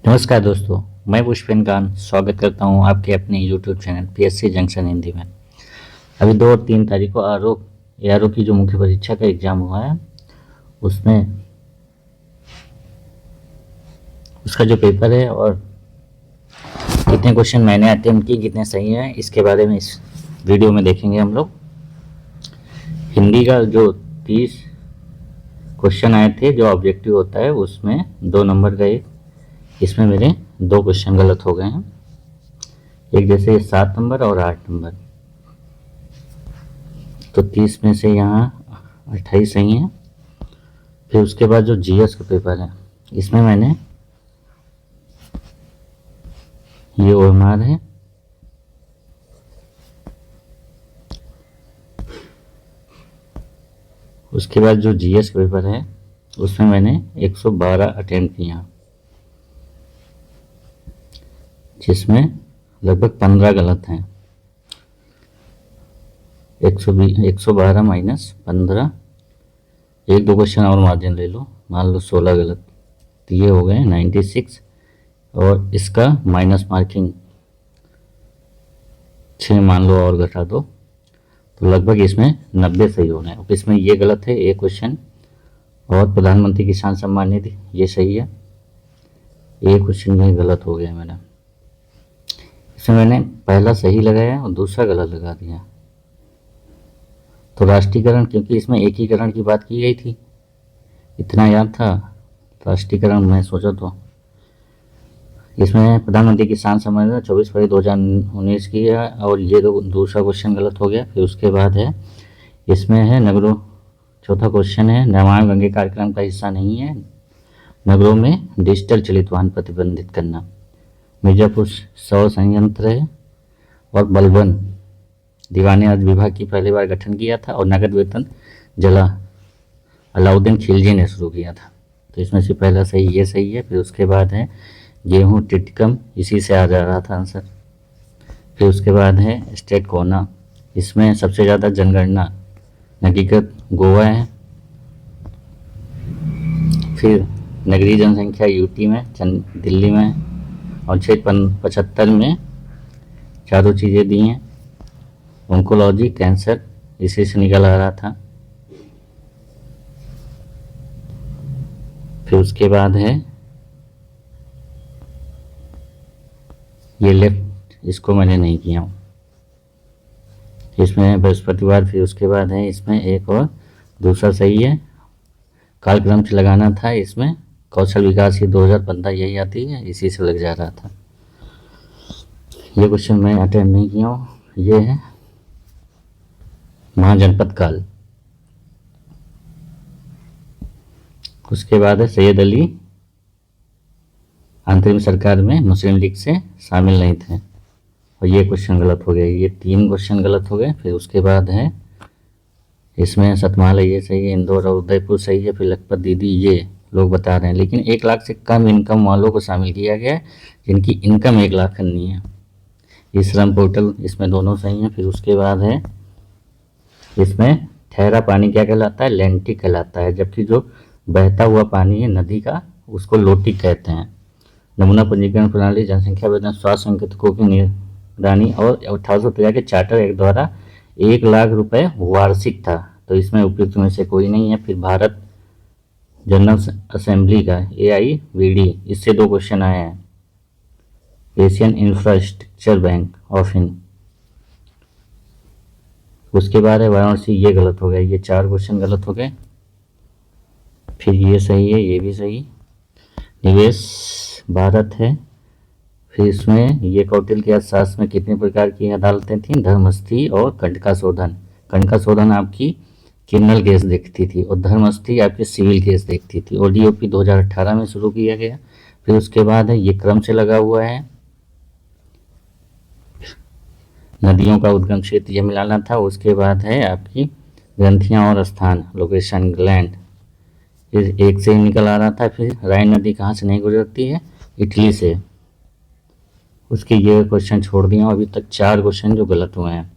नमस्कार दोस्तों, मैं पुष्पेन खान स्वागत करता हूं आपके अपने YouTube channel PSC junction Hindi में। अभी 2 और 3 तारीख को आरओ की जो मुख्य परीक्षा का एग्ज़ाम हुआ है उसमें उसका जो पेपर है और कितने क्वेश्चन मैंने अटेम्प्ट किए, कितने सही हैं, इसके बारे में इस वीडियो में देखेंगे हम लोग। हिंदी का जो 30 क्वेश्चन आए थे जो ऑब्जेक्टिव होता है उसमें 2 नंबर का इसमें मेरे 2 क्वेश्चन गलत हो गए हैं। एक जैसे 7 नंबर और 8 नंबर, तो 30 में से यहाँ 28 सही है। फिर उसके बाद जो जीएस का पेपर है इसमें मैंने ये ओएमआर है, उसके बाद जो जीएस का पेपर है उसमें मैंने 112 अटेम्प्ट किया, जिसमें लगभग 15 गलत हैं। 112 माइनस 15, 1-2 क्वेश्चन और मार्जिन ले लो, मान लो 16 गलत, तो ये हो गए 96। और इसका माइनस मार्किंग 6 मान लो और घटा दो, तो लगभग इसमें 90 सही हो रहे हैं। इसमें ये गलत है एक क्वेश्चन, और प्रधानमंत्री किसान सम्मान निधि ये सही है, एक क्वेश्चन में गलत हो गया मेरा। इसमें मैंने पहला सही लगाया और दूसरा गलत लगा दिया। तो राष्ट्रीयकरण, क्योंकि इसमें एकीकरण की बात की गई थी, इतना याद था। राष्ट्रीयकरण मैं सोचा तो इसमें प्रधानमंत्री किसान सम्मान निधि 24 फरवरी 2019 की है, और ये दूसरा क्वेश्चन गलत हो गया। फिर उसके बाद है इसमें है नगरों, चौथा क्वेश्चन है नमामि गंगे कार्यक्रम का हिस्सा नहीं है, नगरों में डिजिटल चलित वाहन प्रतिबंधित करना। मिर्जापुर सौर संयंत्र है, और बलवन दीवाने आज विभाग की पहली बार गठन किया था, और नगद वेतन जला अलाउद्दीन खिलजी ने शुरू किया था। तो इसमें से पहला सही ये सही है। फिर उसके बाद है गेहूँ टिटकम, इसी से आ जा रहा था आंसर। फिर उसके बाद है स्टेट कोना, इसमें सबसे ज़्यादा जनगणना नगरीकृत गोवा है। फिर नगरीय जनसंख्या यूटी में, दिल्ली में, और 675 में चारों चीज़ें दी हैं। ऑन्कोलॉजी कैंसर इसी से निकल आ रहा था। फिर उसके बाद है ये लेफ्ट, इसको मैंने नहीं किया हूँ, इसमें बृहस्पतिवार। फिर उसके बाद है इसमें एक और दूसरा सही है, कालक्रम से लगाना था, इसमें कौशल विकास की 2015 यही आती है, इसी से लग जा रहा था। ये क्वेश्चन मैं अटेम्प्ट नहीं किया हूँ। ये है महाजनपद काल। उसके बाद है सैयद अली अंतरिम सरकार में मुस्लिम लीग से शामिल नहीं थे, और ये क्वेश्चन गलत हो गए। ये 3 क्वेश्चन गलत हो गए। फिर उसके बाद है इसमें सतमाल है, ये सही है। इंदौर और उदयपुर सही है। फिर लखपत दीदी ये लोग बता रहे हैं, लेकिन 1 लाख से कम इनकम वालों को शामिल किया गया है जिनकी इनकम 1 लाख नहीं है। ये श्रम पोर्टल, इसमें दोनों सही हैं। फिर उसके बाद है इसमें ठहरा पानी क्या कहलाता है, लेंटिक कहलाता है, जबकि जो बहता हुआ पानी है नदी का उसको लोटिक कहते हैं। नमूना पंजीकरण प्रणाली, जनसंख्या वेतन, स्वास्थ्य संकेतकों की निगरानी, और 1850 के चार्टर एक्ट द्वारा 1 लाख रुपए वार्षिक था, तो इसमें उपयुक्त में से कोई नहीं है। फिर भारत जनरल असेंबली का AIBD, इससे 2 क्वेश्चन आए हैं। Asian infrastructure bank of India, उसके बाद है वाराणसी, ये गलत हो गया। ये 4 क्वेश्चन गलत हो गए। फिर ये सही है, ये भी सही। निवेश भारत है। फिर इसमें ये कौटिल्य के अर्थशास्त्र में कितने प्रकार की अदालतें थीं, धर्मस्थी और कंडका शोधन। कंडका शोधन आपकी क्रिमिनल केस देखती थी, और धर्मस्थी आपके सिविल केस देखती थी, और DOP 2018 में शुरू किया गया। फिर उसके बाद है ये क्रम से लगा हुआ है, नदियों का उद्गम क्षेत्र ये मिलाना था। उसके बाद है आपकी ग्रंथियाँ और स्थान, लोकेशन, ग्लैंड, फिर एक से ही निकल आ रहा था। फिर राइन नदी कहाँ से नहीं गुजरती है, इटली से। उसके ये क्वेश्चन छोड़ दिया, अभी तक 4 क्वेश्चन जो गलत हुए हैं,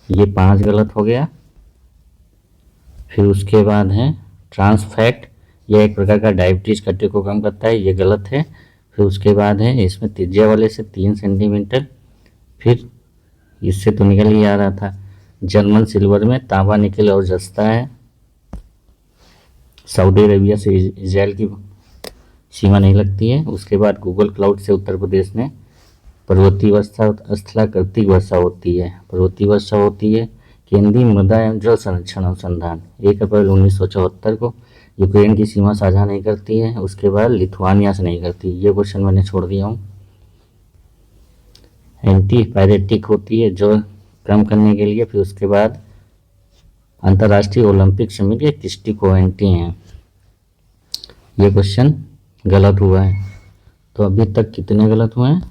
ये 5 गलत हो गया। फिर उसके बाद है ट्रांसफैट, यह एक प्रकार का डायबिटीज खट्टे को कम करता है, ये गलत है। फिर उसके बाद है इसमें त्रिज्या वाले से 3 सेंटीमीटर। फिर इससे तो निकल ही आ रहा था। जर्मन सिल्वर में तांबा, निकल और जस्ता है। सऊदी अरेबिया से इजराइल की सीमा नहीं लगती है। उसके बाद गूगल क्लाउड से उत्तर प्रदेश में पर्वतीय वर्षा स्थलाकृतिक वर्षा होती है। पर्वतीय वर्षा होती है। केंद्रीय मृदा एवं जल संरक्षण अनुसंधान 1 अप्रैल 1974 को यूक्रेन की सीमा साझा नहीं करती है। उसके बाद लिथुआनिया से नहीं करती। ये क्वेश्चन मैंने छोड़ दिया हूँ। एंटी पायरेटिक होती है जो कम करने के लिए। फिर उसके बाद अंतर्राष्ट्रीय ओलंपिक समिति किसटी को एंटी हैं। ये क्वेश्चन गलत हुआ है। तो अभी तक कितने गलत हुए हैं?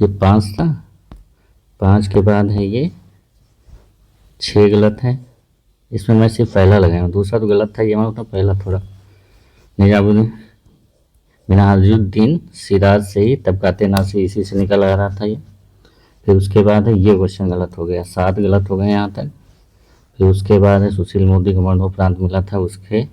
ये 5 था, 5 के बाद है ये 6 गलत है। इसमें मैं सिर्फ पहला लगाया हूँ, दूसरा तो गलत था। ये मैं तो पहला थोड़ा निजामुद्दीन मिनहाजुद्दीन सिराज से ही तबकाते ना से इसी से निकल आ रहा था ये। फिर उसके बाद है ये क्वेश्चन गलत हो गया, 7 गलत हो गए यहाँ तक। फिर उसके बाद है सुशील मोदी को मरणोपरांत मिला था, उसके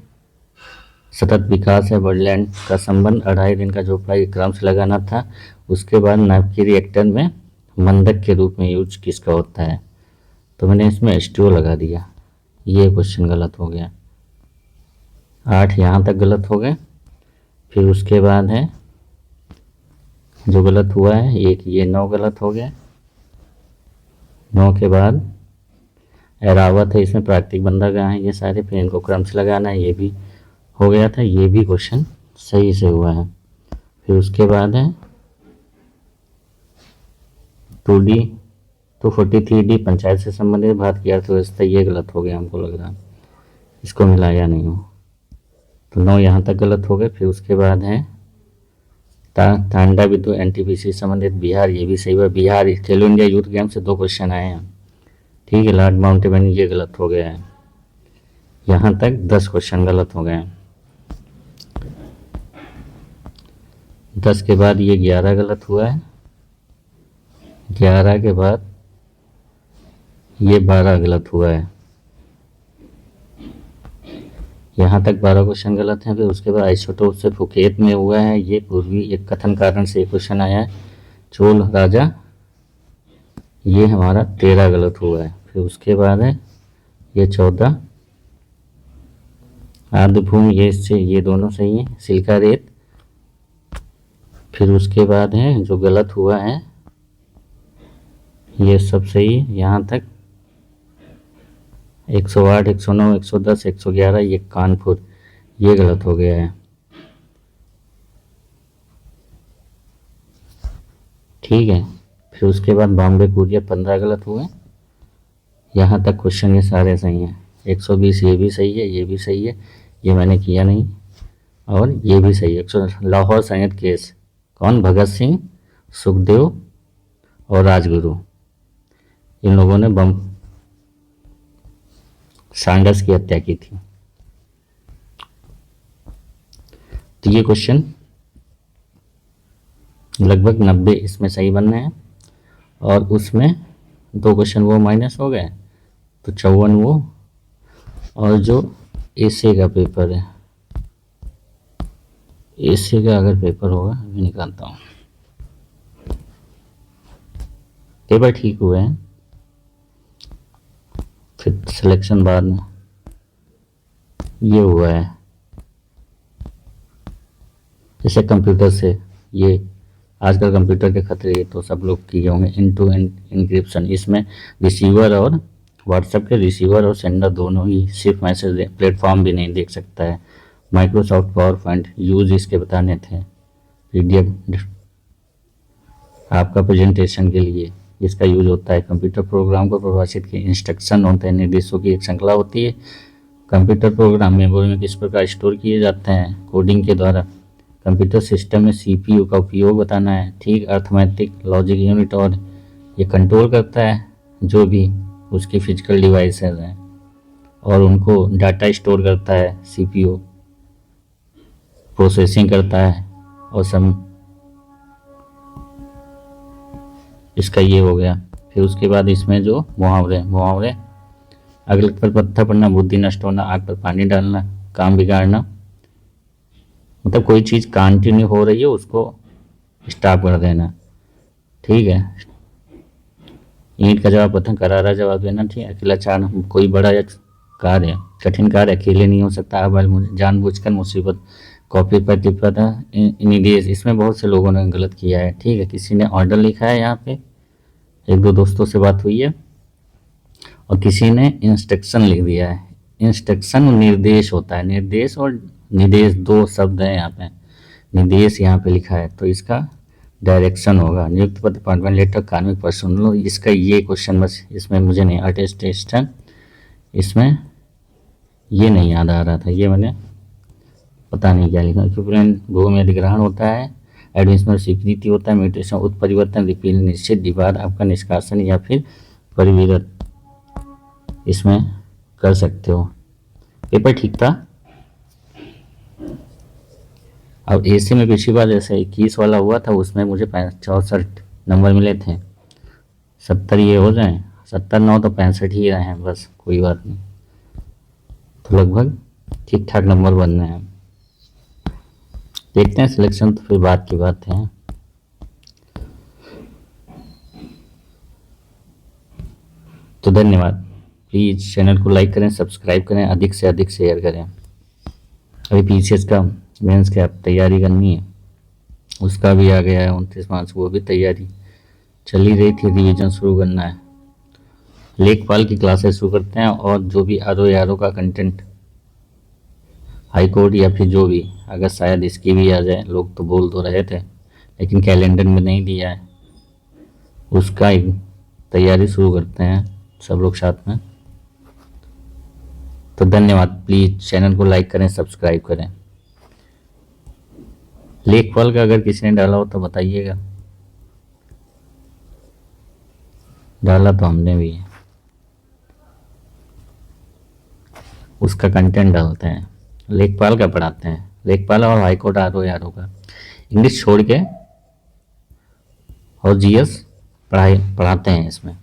सतत विकास है बर्डलैंड का संबंध 2.5 दिन का झोपड़ा क्रम से लगाना था। उसके बाद नाभिकीय रिएक्टर में मंदक के रूप में यूज किसका होता है? तो मैंने इसमें H2O लगा दिया। ये क्वेश्चन गलत हो गया। 8 यहाँ तक गलत हो गए। फिर उसके बाद है जो गलत हुआ है एक, ये 9 गलत हो गया। 9 के बाद एरावत है, इसमें प्राकृतिक बंदरगाह है ये सारे। फिर इनको क्रम से लगाना है, ये भी हो गया था। ये भी क्वेश्चन सही से हुआ है। फिर उसके बाद है 2D 243D पंचायत से संबंधित भारत की अर्थव्यवस्था। ये गलत हो गया हमको लग रहा, इसको मिलाया नहीं हो। तो 9 यहाँ तक गलत हो गए। फिर उसके बाद है तांडा विद्युत NTPC संबंधित बिहार, ये भी सही हुआ। बिहार खेलो इंडिया यूथ गेम से 2 क्वेश्चन आए हैं, ठीक है। लॉर्ड माउंटेबेन ये गलत हो गया है। यहाँ तक 10 क्वेश्चन गलत हो गए हैं। 10 के बाद ये 11 गलत हुआ है। 11 के बाद ये 12 गलत हुआ है। यहाँ तक 12 क्वेश्चन गलत हैं। फिर उसके बाद आइसोटोप से फुकेत में हुआ है, ये पूर्वी एक कथन कारण से क्वेश्चन आया है। चोल राजा, ये हमारा 13 गलत हुआ है। फिर उसके बाद है ये 14 आर्द्रभूमि, ये इससे ये दोनों सही हैं। सिल्का रेत। फिर उसके बाद है जो गलत हुआ है ये सब सही है यहाँ तक। 108, 109, 110, 111 ये कानपुर, ये गलत हो गया है, ठीक है। फिर उसके बाद बॉम्बे कुरिया 15 गलत हुए। यहाँ तक क्वेश्चन ये सारे सही हैं। 120 ये भी सही है, ये भी सही है, ये मैंने किया नहीं, और ये भी सही है। लाहौर संयंत्र केस, कौन? भगत सिंह, सुखदेव और राजगुरु, इन लोगों ने बम सैंडर्स की हत्या की थी। तो ये क्वेश्चन लगभग 90 इसमें सही बनने हैं, और उसमें 2 क्वेश्चन वो माइनस हो गए, तो 54 वो। और जो एसे का पेपर है, एसे का अगर पेपर होगा मैं निकालता हूँ। पेपर ठीक हुए हैं, फिर सिलेक्शन बाद में ये हुआ है। जैसे कंप्यूटर से, ये आजकल कंप्यूटर के खतरे तो सब लोग किए होंगे, एंड टू एंड इंक्रिप्शन। इसमें रिसीवर और व्हाट्सएप के रिसीवर और सेंडर दोनों ही सिर्फ मैसेज प्लेटफॉर्म भी नहीं देख सकता है। माइक्रोसॉफ्ट पावर पॉइंट यूज इसके बताने थे, PDF आपका प्रेजेंटेशन के लिए इसका यूज होता है। कंप्यूटर प्रोग्राम को परिभाषित के इंस्ट्रक्शन होते हैं, निर्देशों की एक श्रृंखला होती है। कंप्यूटर प्रोग्राम मेमोरी में किस प्रकार स्टोर किए जाते हैं, कोडिंग के द्वारा। कंप्यूटर सिस्टम में CPU का उपयोग बताना है, ठीक। अर्थमेटिक लॉजिक यूनिट, और ये कंट्रोल करता है जो भी उसकी फिजिकल डिवाइसेस हैं, और उनको डाटा स्टोर करता है। CPU प्रोसेसिंग करता है, और सब इसका ये हो गया। फिर उसके बाद इसमें जो मुहावरे, अगले पर पत्थर पड़ना, बुद्धि नष्ट होना, आग पर पानी डालना, काम बिगाड़ना, मतलब कोई चीज़ कंटिन्यू हो रही है उसको स्टॉप कर देना, ठीक है। ईंट का जवाब प्रथम, करारा जवाब देना, ठीक है। अकेला चार, कोई बड़ा या कार्य, कठिन कार्य अकेले नहीं हो सकता। अब मुझे जानबूझकर मुसीबत, कॉपी पर तिब्बता निदेश, इसमें बहुत से लोगों ने गलत किया है, ठीक है। किसी ने ऑर्डर लिखा है यहाँ पे, एक दो दोस्तों से बात हुई है, और किसी ने इंस्ट्रक्शन लिख दिया है। इंस्ट्रक्शन निर्देश होता है, निर्देश और निदेश दो शब्द हैं यहाँ पे। निर्देश यहाँ पे लिखा है तो इसका डायरेक्शन होगा। नियुक्त पद, डिपार्टमेंट लेटर, कार्मिक पर्सन, लो इसका ये क्वेश्चन बस इसमें मुझे नहीं, अटेस्टेशन इसमें ये नहीं याद आ रहा था, ये मैंने पता नहीं क्या लिखा। इक्विवेलेंट भूमि अधिग्रहण होता है, एडमिशनल स्वीकृति होता है, म्यूटेशन उत्परिवर्तन, रिपील निश्चित, डिवार आपका निष्कासन या फिर परिवर्तन इसमें कर सकते हो। पेपर ठीक था। अब एसी में पिछली बार जैसे 21 वाला हुआ था उसमें मुझे 64 नंबर मिले थे। 70 ये हो जाए, 70 9 तो 65 ही रहे हैं बस, कोई बात नहीं। तो लगभग ठीक ठाक नंबर बन रहे हैं। देखते हैं सिलेक्शन तो फिर बात की बात है। तो धन्यवाद। प्लीज़ चैनल को लाइक करें, सब्सक्राइब करें, अधिक से अधिक शेयर करें। अभी पीसीएस का मेंस की आप तैयारी करनी है, उसका भी आ गया है 29 मार्च, वो भी तैयारी चल ही रही थी, रिवीजन शुरू करना है। लेखपाल की क्लासेस शुरू करते हैं, और जो भी आर का कंटेंट हाई कोर्ट या फिर जो भी, अगर शायद इसकी भी आ जाए, लोग तो बोल तो रहे थे लेकिन कैलेंडर में नहीं दिया है, उसका ही तैयारी शुरू करते हैं सब लोग साथ में। तो धन्यवाद। प्लीज़ चैनल को लाइक करें, सब्सक्राइब करें। लेखपाल का अगर किसी ने डाला हो तो बताइएगा। डाला तो हमने भी है, उसका कंटेंट डालते हैं, लेखपाल का पढ़ाते हैं, लेखपाल और हाईकोर्ट आर ओ का इंग्लिश छोड़ के और जीएस पढ़ाते हैं इसमें।